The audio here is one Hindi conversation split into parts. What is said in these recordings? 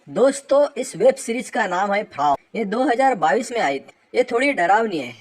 दोस्तों, इस वेब सीरीज का नाम है फ्रॉम। ये 2022 में आई थी। ये थोड़ी डरावनी है।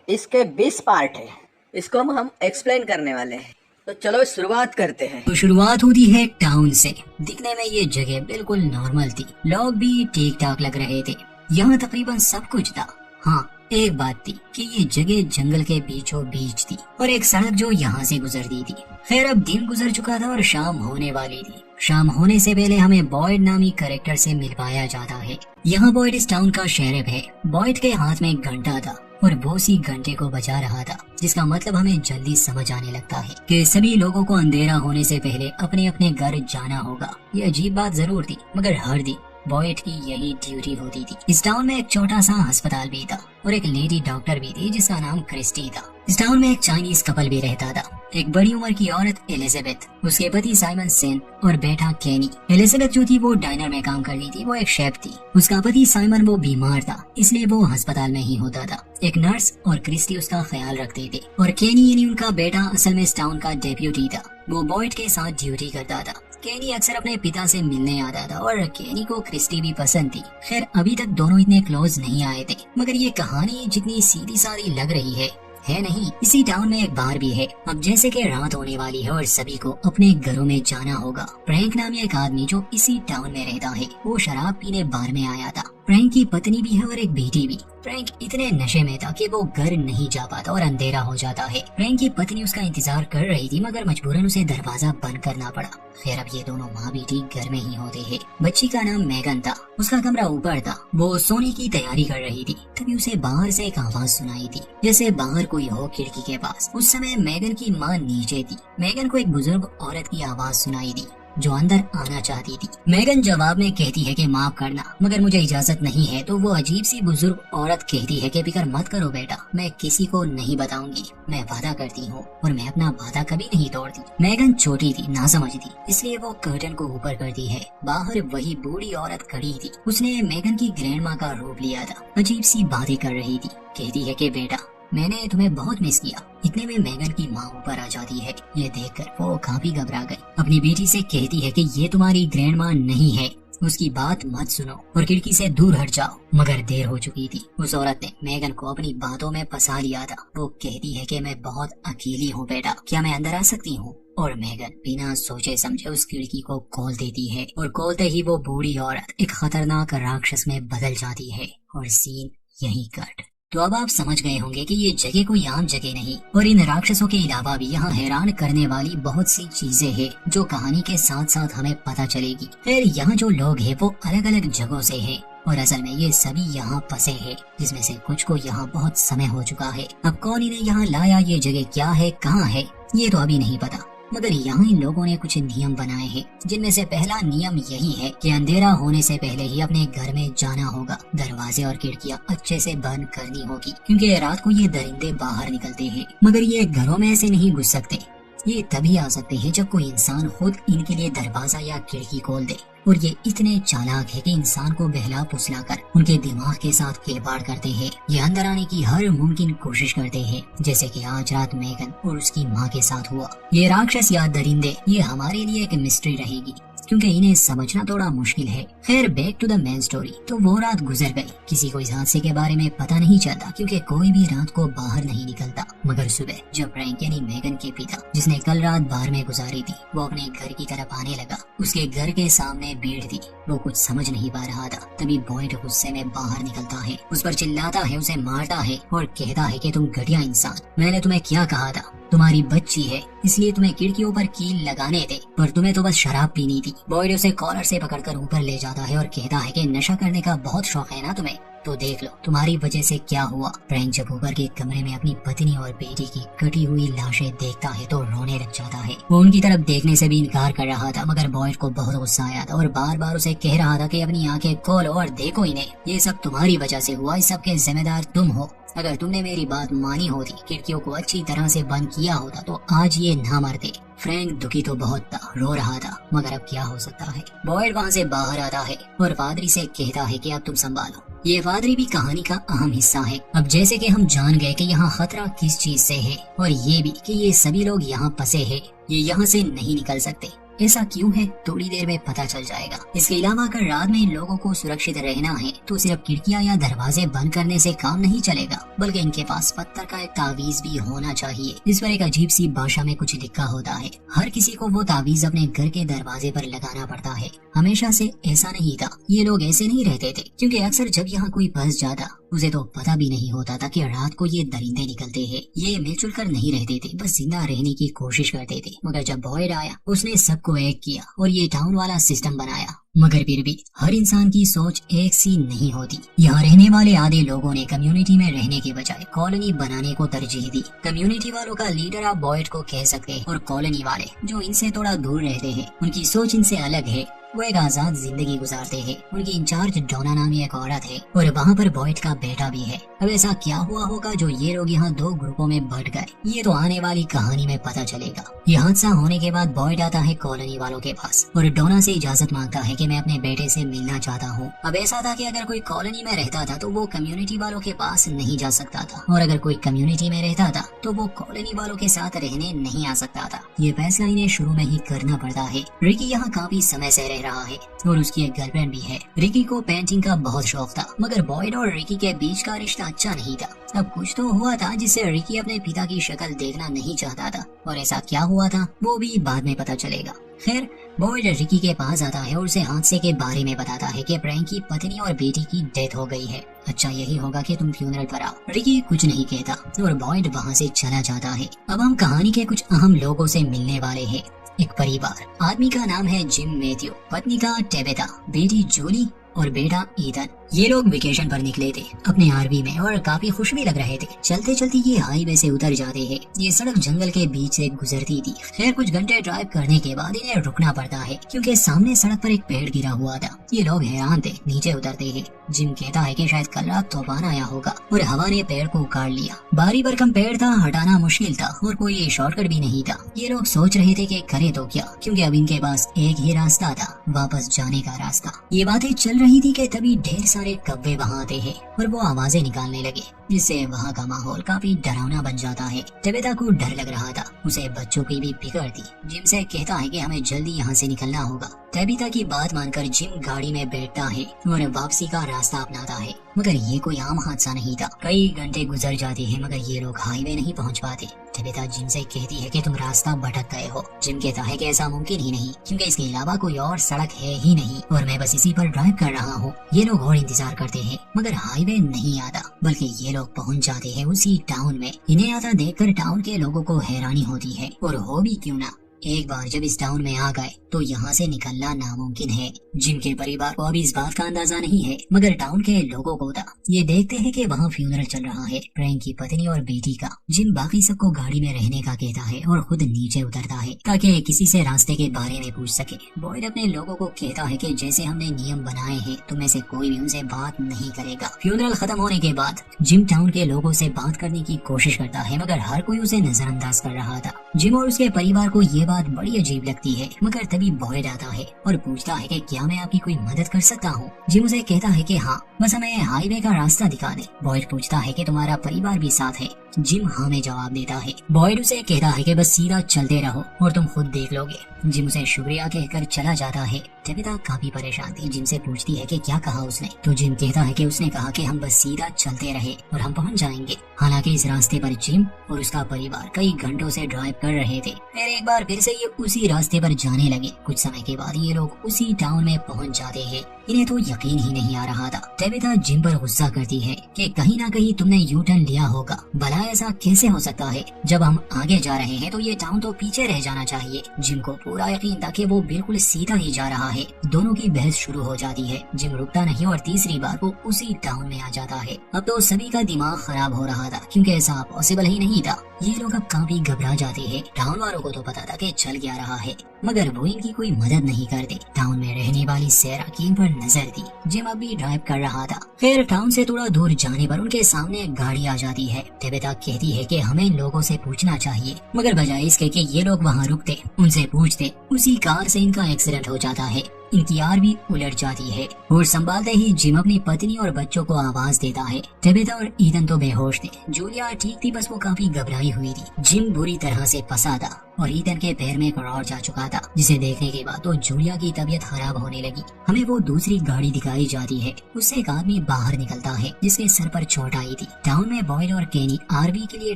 इसके 20 पार्ट है। इसको हम एक्सप्लेन करने वाले हैं। तो चलो शुरुआत करते हैं। तो शुरुआत होती है टाउन से। दिखने में ये जगह बिल्कुल नॉर्मल थी, लोग भी ठीक ठाक लग रहे थे, यहाँ तकरीबन सब कुछ था। हाँ, एक बात थी कि ये जगह जंगल के बीचों बीच थी और एक सड़क जो यहाँ से गुजरती थी। खैर, अब दिन गुजर चुका था और शाम होने वाली थी। शाम होने से पहले हमें बॉयड नामी कैरेक्टर से मिलवाया जाता है। यहाँ बॉयड इस टाउन का शेरिफ है। बॉयड के हाथ में एक घंटा था और वो उसी घंटे को बजा रहा था, जिसका मतलब हमें जल्दी समझ आने लगता है कि सभी लोगों को अंधेरा होने से पहले अपने अपने घर जाना होगा। ये अजीब बात जरूर थी, मगर हर दिन बॉयड की यही ड्यूटी होती थी। इस टाउन में एक छोटा सा अस्पताल भी था और एक लेडी डॉक्टर भी थी जिसका नाम क्रिस्टी था। इस टाउन में एक चाइनीज कपल भी रहता था। एक बड़ी उम्र की औरत एलिजाबेथ, उसके पति साइमन सेन और बेटा केनी। एलिजाबेथ जो थी वो डाइनर में काम करती थी, वो एक शेफ थी। उसका पति साइमन वो बीमार था, इसलिए वो अस्पताल में ही होता था। एक नर्स और क्रिस्टी उसका ख्याल रखते थे और केनी यानी उनका बेटा असल में इस टाउन का डेप्यूटी था। वो बॉयड के साथ ड्यूटी करता था। केनी अक्सर अपने पिता से मिलने आता था और केनी को क्रिस्टी भी पसंद थी। खैर, अभी तक दोनों इतने क्लोज नहीं आए थे, मगर ये कहानी जितनी सीधी सादी लग रही है नहीं। इसी टाउन में एक बार भी है। अब जैसे कि रात होने वाली है और सभी को अपने घरों में जाना होगा। फ्रैंक नामी एक आदमी जो इसी टाउन में रहता है, वो शराब पीने बार में आया था। फ्रैंक की पत्नी भी है और एक बेटी भी। फ्रैंक इतने नशे में था कि वो घर नहीं जा पाता और अंधेरा हो जाता है। फ्रैंक की पत्नी उसका इंतजार कर रही थी, मगर मजबूरन उसे दरवाजा बंद करना पड़ा। खैर, अब ये दोनों माँ बेटी घर में ही होते हैं। बच्ची का नाम मैगन था। उसका कमरा ऊपर था। वो सोने की तैयारी कर रही थी, तभी उसे बाहर से एक आवाज सुनाई थी, जैसे बाहर कोई हो खिड़की के पास। उस समय मैगन की माँ नीचे थी। मैगन को एक बुजुर्ग औरत की आवाज सुनाई दी जो अंदर आना चाहती थी। मैगन जवाब में कहती है कि माफ करना, मगर मुझे इजाजत नहीं है। तो वो अजीब सी बुजुर्ग औरत कहती है कि फिक्र मत करो बेटा, मैं किसी को नहीं बताऊंगी, मैं वादा करती हूँ और मैं अपना वादा कभी नहीं तोड़ती। मैगन छोटी थी, ना समझ थी, इसलिए वो कर्टन को ऊपर करती है। बाहर वही बूढ़ी औरत खड़ी थी। उसने मैगन की ग्रैंड माँ का रूप लिया था। अजीब सी बातें कर रही थी। कहती है कि बेटा, मैंने तुम्हें बहुत मिस किया। इतने में मैगन की माँ ऊपर आ जाती है। ये देखकर वो काफी घबरा गई। अपनी बेटी से कहती है कि ये तुम्हारी ग्रैंड माँ नहीं है, उसकी बात मत सुनो और खिड़की से दूर हट जाओ। मगर देर हो चुकी थी। उस औरत ने मैगन को अपनी बातों में फंसा लिया था। वो कहती है कि मैं बहुत अकेली हूँ बेटा, क्या मैं अंदर आ सकती हूँ? और मैगन बिना सोचे समझे उस खिड़की को खोल देती है और खोलते ही वो बूढ़ी औरत एक खतरनाक राक्षस में बदल जाती है और सीन यहीं कट। तो अब आप समझ गए होंगे कि ये जगह कोई आम जगह नहीं और इन राक्षसों के अलावा भी यहाँ हैरान करने वाली बहुत सी चीजें हैं जो कहानी के साथ साथ हमें पता चलेगी। फिर यहाँ जो लोग हैं वो अलग अलग जगहों से हैं और असल में ये सभी यहाँ फंसे हैं, जिसमें से कुछ को यहाँ बहुत समय हो चुका है। अब कौन इन्हें यहाँ लाया, ये जगह क्या है, कहाँ है, ये तो अभी नहीं पता। मगर यहाँ इन लोगों ने कुछ नियम बनाए हैं, जिनमें से पहला नियम यही है कि अंधेरा होने से पहले ही अपने घर में जाना होगा। दरवाजे और खिड़कियाँ अच्छे से बंद करनी होगी, क्योंकि रात को ये दरिंदे बाहर निकलते हैं। मगर ये घरों में ऐसे नहीं घुस सकते। ये तभी आ सकते हैं जब कोई इंसान खुद इनके लिए दरवाजा या खिड़की खोल दे। और ये इतने चालाक है कि इंसान को बहला फुसला कर उनके दिमाग के साथ खिलवाड़ करते हैं। ये अंदर आने की हर मुमकिन कोशिश करते हैं, जैसे कि आज रात मैगन और उसकी माँ के साथ हुआ। ये राक्षस या दरिंदे, ये हमारे लिए एक मिस्ट्री रहेगी, क्योंकि इन्हें समझना थोड़ा मुश्किल है। खैर, back to the main story. तो वो रात गुजर गई। किसी को इस हादसे के बारे में पता नहीं चलता, क्योंकि कोई भी रात को बाहर नहीं निकलता। मगर सुबह जब फ्रैंक यानी मैगन के पिता, जिसने कल रात बाहर में गुजारी थी, वो अपने घर की तरफ आने लगा। उसके घर के सामने भीड़ थी। वो कुछ समझ नहीं पा रहा था। तभी बॉयड गुस्से में बाहर निकलता है, उस पर चिल्लाता है, उसे मारता है और कहता है कि तुम घटिया इंसान, मैंने तुम्हें क्या कहा था, तुम्हारी बच्ची है इसलिए तुम्हें खिड़कियों पर कील लगाने थे, पर तुम्हें तो बस शराब पीनी थी। बॉयड उसे कॉलर से पकड़कर ऊपर ले जाता है और कहता है कि नशा करने का बहुत शौक है ना तुम्हें, तो देख लो तुम्हारी वजह से क्या हुआ। फ्रैंक जब ऊपर के कमरे में अपनी पत्नी और बेटी की कटी हुई लाशें देखता है तो रोने लग जाता है। वो उनकी तरफ देखने से भी इनकार कर रहा था, मगर बॉयड को बहुत गुस्सा आया था और बार बार उसे कह रहा था कि अपनी आंखें खोलो और देखो इन्हें, ये सब तुम्हारी वजह से हुआ, इस सब के जिम्मेदार तुम हो। अगर तुमने मेरी बात मानी होती, खिड़कियों को अच्छी तरह से बंद किया होता, तो आज ये ना मरते। फ्रैंक दुखी तो बहुत था, रो रहा था, मगर अब क्या हो सकता है। बॉयड वहाँ से बाहर आता है और पादरी से कहता है कि अब तुम संभालो। ये पादरी भी कहानी का अहम हिस्सा है। अब जैसे कि हम जान गए कि यहाँ खतरा किस चीज से है और ये भी कि ये सभी लोग यहाँ फंसे हैं, ये यहाँ से नहीं निकल सकते। ऐसा क्यों है थोड़ी देर में पता चल जाएगा। इसके अलावा अगर रात में इन लोगों को सुरक्षित रहना है तो सिर्फ खिड़कियां या दरवाजे बंद करने से काम नहीं चलेगा, बल्कि इनके पास पत्थर का एक तावीज भी होना चाहिए जिस पर एक अजीब सी भाषा में कुछ लिखा होता है। हर किसी को वो तावीज अपने घर के दरवाजे पर लगाना पड़ता है। हमेशा से ऐसा नहीं था, ये लोग ऐसे नहीं रहते थे, क्योंकि अक्सर जब यहाँ कोई फंस जाता उसे तो पता भी नहीं होता था कि रात को ये दरिंदे निकलते हैं। ये मिलजुल कर नहीं रहते थे, बस जिंदा रहने की कोशिश करते थे। मगर जब बॉयड आया उसने सबको एक किया और ये टाउन वाला सिस्टम बनाया। मगर फिर भी हर इंसान की सोच एक सी नहीं होती। यहाँ रहने वाले आधे लोगों ने कम्युनिटी में रहने के बजाय कॉलोनी बनाने को तरजीह दी। कम्युनिटी वालों का लीडर आप बॉयड को कह सकते हैं, और कॉलोनी वाले जो इनसे थोड़ा दूर रहते हैं उनकी सोच इनसे अलग है। वो एक आजाद जिंदगी गुजारते हैं। उनकी इंचार्ज डोना नामी एक औरत है और वहाँ पर बॉयड का बेटा भी है। अब ऐसा क्या हुआ होगा जो ये लोग यहाँ दो ग्रुपों में बंट गए, ये तो आने वाली कहानी में पता चलेगा। ये हादसा होने के बाद बॉयड आता है कॉलोनी वालों के पास और डोना से इजाजत मांगता है कि मैं अपने बेटे से मिलना चाहता हूँ। अब ऐसा था कि अगर कोई कॉलोनी में रहता था तो वो कम्युनिटी वालों के पास नहीं जा सकता था, और अगर कोई कम्युनिटी में रहता था तो वो कॉलोनी वालों के साथ रहने नहीं आ सकता था। ये फैसला इन्हें शुरू में ही करना पड़ता है। रिकी यहाँ काफी समय से रह रहा है और उसकी एक गर्लफ्रेंड भी है। रिकी को पेंटिंग का बहुत शौक था, मगर बॉयड और रिकी के बीच का रिश्ता अच्छा नहीं था। अब कुछ तो हुआ था जिससे रिकी अपने पिता की शक्ल देखना नहीं चाहता था, और ऐसा क्या हुआ था वो भी बाद में पता चलेगा। खैर, बॉयड रिकी के पास आता है और उसे हादसे के बारे में बताता है कि फ्रैंक की पत्नी और बेटी की डेथ हो गई है। अच्छा यही होगा कि तुम फ्यूनरल पर आओ। रिकी कुछ नहीं कहता और बॉयड वहाँ से चला जाता है। अब हम कहानी के कुछ अहम लोगों से मिलने वाले हैं। एक परिवार, आदमी का नाम है जिम मैथ्यू, पत्नी का टेबेथा, बेटी जूली और बेटा ईथन। ये लोग वेकेशन पर निकले थे अपने आरवी में और काफी खुश भी लग रहे थे। चलते चलते ये हाईवे से उतर जाते हैं। ये सड़क जंगल के बीच से गुजरती थी। खैर, कुछ घंटे ड्राइव करने के बाद इन्हें रुकना पड़ता है क्योंकि सामने सड़क पर एक पेड़ गिरा हुआ था। ये लोग हैरान थे, नीचे उतरते हैं। जिम कहता है कि शायद कल रात तूफान आया होगा और हवा ने पेड़ को उखाड़ लिया। बारी भरकम पेड़ था, हटाना मुश्किल था और कोई शॉर्टकट भी नहीं था। ये लोग सोच रहे थे कि करे तो क्या, क्योंकि अब इनके पास एक ही रास्ता था, वापस जाने का रास्ता। ये बातें चल रही थी कि तभी ढेर सारे कब्बे वहाँ आते हैं और वो आवाजें निकालने लगे, जिससे वहाँ का माहौल काफी डरावना बन जाता है। टेबेथा को डर लग रहा था, उसे बच्चों की भी फिक्र थी। जिम से कहता है कि हमें जल्दी यहाँ से निकलना होगा। टेबेथा की बात मानकर जिम गाड़ी में बैठता है और वापसी का रास्ता अपनाता है। मगर ये कोई आम हादसा नहीं था। कई घंटे गुजर जाते हैं मगर ये लोग हाईवे नहीं पहुँच पाते। टेबेथा जिम से कहती है कि तुम रास्ता भटक गए हो। जिम कहता है कि ऐसा मुमकिन ही नहीं, क्योंकि इसके अलावा कोई और सड़क है ही नहीं और मैं बस इसी पर ड्राइव कर रहा हूँ। ये लोग और इंतजार करते हैं मगर हाईवे नहीं आता, बल्कि ये लोग पहुँच जाते हैं उसी टाउन में। इन्हें आता देखकर टाउन के लोगों को हैरानी होती है, और हो भी क्यों ना, एक बार जब इस टाउन में आ गए तो यहाँ से निकलना नामुमकिन है। जिम के परिवार को अभी इस बात का अंदाजा नहीं है, मगर टाउन के लोगों को था। ये देखते हैं कि वहाँ फ्यूनरल चल रहा है फ्रैंक की पत्नी और बेटी का। जिम बाकी सबको गाड़ी में रहने का कहता है और खुद नीचे उतरता है ताकि किसी से रास्ते के बारे में पूछ सके। बॉयड अपने लोगों को कहता है कि जैसे हमने नियम बनाए हैं तुम में से कोई भी उनसे बात नहीं करेगा। फ्यूनरल खत्म होने के बाद जिम टाउन के लोगों से बात करने की कोशिश करता है, मगर हर कोई उसे नजरअंदाज कर रहा था। जिम और उसके परिवार को ये बात बड़ी अजीब लगती है, मगर तभी बॉयड आता है और पूछता है कि क्या मैं आपकी कोई मदद कर सकता हूँ। जिम उसे कहता है कि हाँ, बस हमें हाईवे का रास्ता दिखा दे। बॉयड पूछता है कि तुम्हारा परिवार भी साथ है। जिम हाँ में जवाब देता है। बॉयड उसे कहता है कि बस सीधा चलते रहो और तुम खुद देख लोगे। जिम उसे शुक्रिया कहकर चला जाता है। टेबेथा काफी परेशान थी। जिम से पूछती है कि क्या कहा उसने, तो जिम कहता है कि उसने कहा कि हम बस सीधा चलते रहे और हम पहुंच जाएंगे। हालांकि इस रास्ते पर जिम और उसका परिवार कई घंटों से ड्राइव कर रहे थे। फिर एक बार फिर से ये उसी रास्ते पर जाने लगे। कुछ समय के बाद ये लोग उसी टाउन में पहुंच जाते हैं। इन्हें तो यकीन ही नहीं आ रहा था। टेबेथा जिम पर गुस्सा करती है कि कहीं ना कहीं तुमने यू टर्न लिया होगा। भला ऐसा कैसे हो सकता है? जब हम आगे जा रहे हैं तो ये टाउन तो पीछे रह जाना चाहिए। जिम को पूरा यकीन था कि वो बिल्कुल सीधा ही जा रहा है। दोनों की बहस शुरू हो जाती है। जिम रुकता नहीं और तीसरी बार वो उसी टाउन में आ जाता है। अब तो सभी का दिमाग खराब हो रहा था, क्योंकि ऐसा पॉसिबल ही नहीं था। ये लोग अब काफी घबरा जाते हैं। टाउन वालों को तो पता था कि चल क्या रहा है, मगर वो इनकी कोई मदद नहीं करते। टाउन में रहने वाली सैरा की इन पर नजर थी। जिम अब भी ड्राइव कर रहा था। फिर टाउन से थोड़ा दूर जाने पर उनके सामने एक गाड़ी आ जाती है। टेबेथा कहती है कि हमें इन लोगों से पूछना चाहिए, मगर बजाय इसके कि ये लोग वहाँ रुकते, उनसे पूछते, उसी कार से इनका एक्सीडेंट हो जाता है। इनकी आरवी उलट जाती है और संभालते ही जिम अपनी पत्नी और बच्चों को आवाज देता है। टेबेथा और ईथन तो बेहोश थे, जूलिया ठीक थी, बस वो काफी घबराई हुई थी। जिम बुरी तरह से फंसा था और ईथन के पैर में एक रॉड जा चुका था, जिसे देखने के बाद तो जूलिया की तबीयत खराब होने लगी। हमें वो दूसरी गाड़ी दिखाई जाती है, उससे एक आदमी बाहर निकलता है जिसके सर पर चोट आई थी। टाउन में बॉयल और केनी आरवी के लिए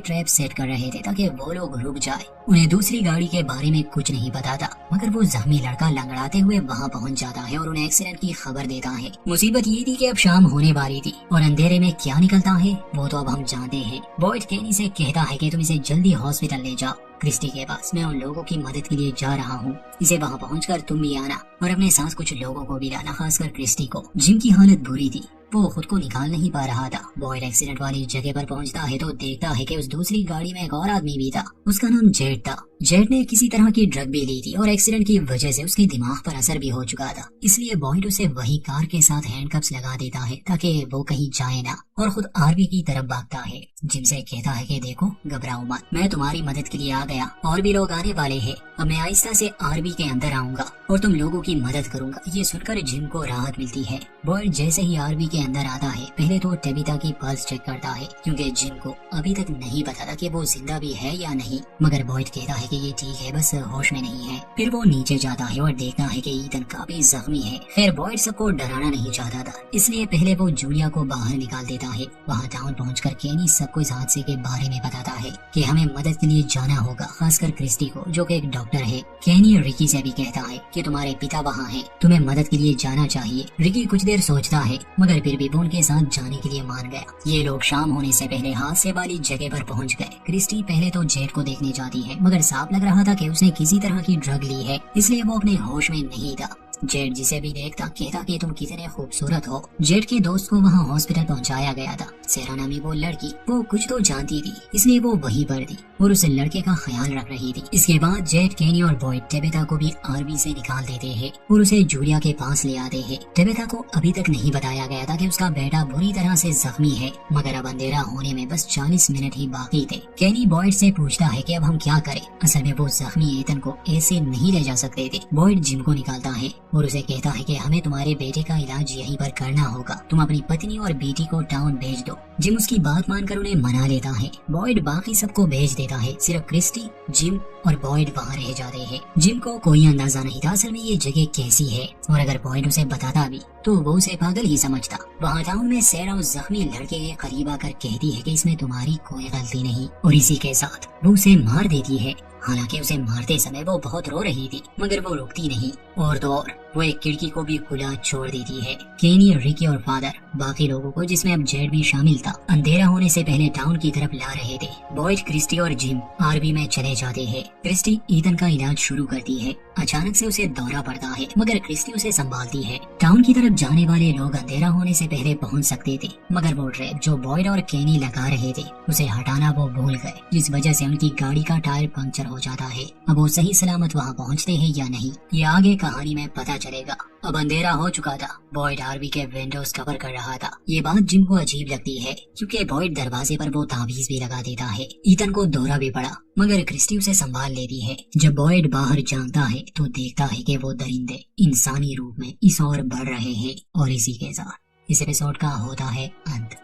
ट्रैप सेट कर रहे थे ताकि वो लोग रुक जाए। उन्हें दूसरी गाड़ी के बारे में कुछ नहीं पता था, मगर वो जख्मी लड़का लंगड़ाते हुए वहाँ पहुँच जाता है और उन्हें एक्सीडेंट की खबर देता है। मुसीबत ये थी कि अब शाम होने वाली थी और अंधेरे में क्या निकलता है वो तो अब हम जानते हैं। बॉयड केनी से कहता है कि तुम इसे जल्दी हॉस्पिटल ले जाओ क्रिस्टी के पास, मैं उन लोगों की मदद के लिए जा रहा हूँ। इसे वहाँ पहुँचकर तुम भी आना और अपने साथ कुछ लोगों को भी लाना, खासकर क्रिस्टी को। जिम की हालत बुरी थी, वो खुद को निकाल नहीं पा रहा था। बॉयड एक्सीडेंट वाली जगह पर पहुंचता है तो देखता है कि उस दूसरी गाड़ी में एक और आदमी भी था, उसका नाम जेड था। जेड ने किसी तरह की ड्रग भी ली थी और एक्सीडेंट की वजह से उसके दिमाग पर असर भी हो चुका था, इसलिए बॉयड उसे वही कार के साथ हैंडकफ्स लगा देता है ताकि वो कहीं जाए ना, और खुद आरवी की तरफ भागता है। जिम से कहता है कि देखो घबराओ मत, मैं तुम्हारी मदद के लिए आ गया, और भी लोग आने वाले हैं। अब मैं आहिस्ता से आरवी के अंदर आऊंगा और तुम लोगों की मदद करूंगा। ये सुनकर जिम को राहत मिलती है। बॉयड जैसे ही आरवी के अंदर आता है पहले तो टेबिथा की पल्स चेक करता है, क्योंकि जिम को अभी तक नहीं पता था कि वो जिंदा भी है या नहीं। मगर बॉयड कहता है कि ये ठीक है, बस होश में नहीं है। फिर वो नीचे जाता है और देखता है कि ईथन काफी जख्मी है। खैर बॉयड सबको डराना नहीं चाहता था, इसलिए पहले वो जूलिया को बाहर निकाल देता है। वहाँ टाउन पहुंचकर केनी सबको इस हादसे के बारे में बताता है कि हमें मदद के लिए जाना होगा, खासकर क्रिस्टी को जो कि एक डॉक्टर है। केनी रिकी से भी कहता है कि तुम्हारे पिता वहाँ हैं, तुम्हें मदद के लिए जाना चाहिए। रिकी कुछ देर सोचता है मगर फिर भी वो उनके साथ जाने के लिए मान गया। ये लोग शाम होने से पहले हादसे वाली जगह पर पहुंच गए। क्रिस्टी पहले तो जेड को देखने जाती है, मगर साफ लग रहा था कि उसने किसी तरह की ड्रग ली है, इसलिए वो अपने होश में नहीं था। जेड जिसे भी देखता कहता कि तुम कितने खूबसूरत हो। जेड के दोस्त को वहाँ हॉस्पिटल पहुँचाया गया था। सेरा नामी वो लड़की, वो कुछ तो जानती थी, इसलिए वो वहीं पर थी और उस लड़के का ख्याल रख रही थी। इसके बाद जेड, केनी और बॉयड टेबेथा को भी आरवी से निकाल देते हैं और उसे जूलिया के पास ले आते हैं। टेबेथा को अभी तक नहीं बताया गया था कि उसका बेटा बुरी तरह से जख्मी है, मगर अब अंधेरा होने में बस 40 मिनट ही बाकी थे। केनी बॉयड से पूछता है कि अब हम क्या करें। असल में वो जख्मी ईथन को ऐसे नहीं ले जा सकते थे। बॉयड जिम को निकालता है और उसे कहता है कि हमें तुम्हारे बेटे का इलाज यहीं पर करना होगा, तुम अपनी पत्नी और बेटी को टाउन भेज दो। जिम उसकी बात मानकर उन्हें मना लेता है। बॉयड बाकी सबको भेज देता है, सिर्फ क्रिस्टी, जिम और बॉयड वहाँ रह जाते हैं। जिम को कोई अंदाजा नहीं था असल में ये जगह कैसी है, और अगर बॉयड उसे बताता भी तो वो उसे पागल ही समझता। वहाँ टाउन में सेरा उस जख्मी लड़के के करीब आकर कहती है कि इसमें तुम्हारी कोई गलती नहीं, और इसी के साथ वो उसे मार देती है। हालांकि उसे मारते समय वो बहुत रो रही थी, मगर वो रुकती नहीं, और तो और वो एक खिड़की को भी खुला छोड़ देती है। केनी, रिकी और फादर बाकी लोगों को, जिसमें अब जेड भी शामिल था, अंधेरा होने से पहले टाउन की तरफ ला रहे थे। बॉयड, क्रिस्टी और जिम आरवी में चले जाते हैं। क्रिस्टी ईथन का इलाज शुरू करती है। अचानक से उसे दौरा पड़ता है, मगर क्रिस्टी उसे संभालती है। टाउन की तरफ जाने वाले लोग अंधेरा होने से पहले पहुंच सकते थे, मगर वो ट्रैप जो बॉयड और केनी लगा रहे थे उसे हटाना वो भूल गए, जिस वजह से उनकी गाड़ी का टायर पंक्चर हो जाता है। अब वो सही सलामत वहाँ पहुँचते हैं या नहीं, ये आगे कहानी में पता चलेगा। अब अंधेरा हो चुका था। बॉयड आरवी के विंडोज कवर कर रहा था। ये बात जिम को अजीब लगती है, क्योंकि बॉयड दरवाजे पर वो ताबीज भी लगा देता है। ईथन को दौरा भी पड़ा, मगर क्रिस्टी उसे संभाल लेती है। जब बॉयड बाहर जानता है तो देखता है कि वो दरिंदे इंसानी रूप में इस ओर बढ़ रहे हैं, और इसी के साथ इस एपिसोड का होता है अंत।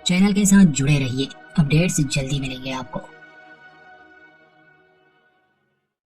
चैनल के साथ जुड़े रहिए, अपडेट्स जल्दी मिलेंगे आपको।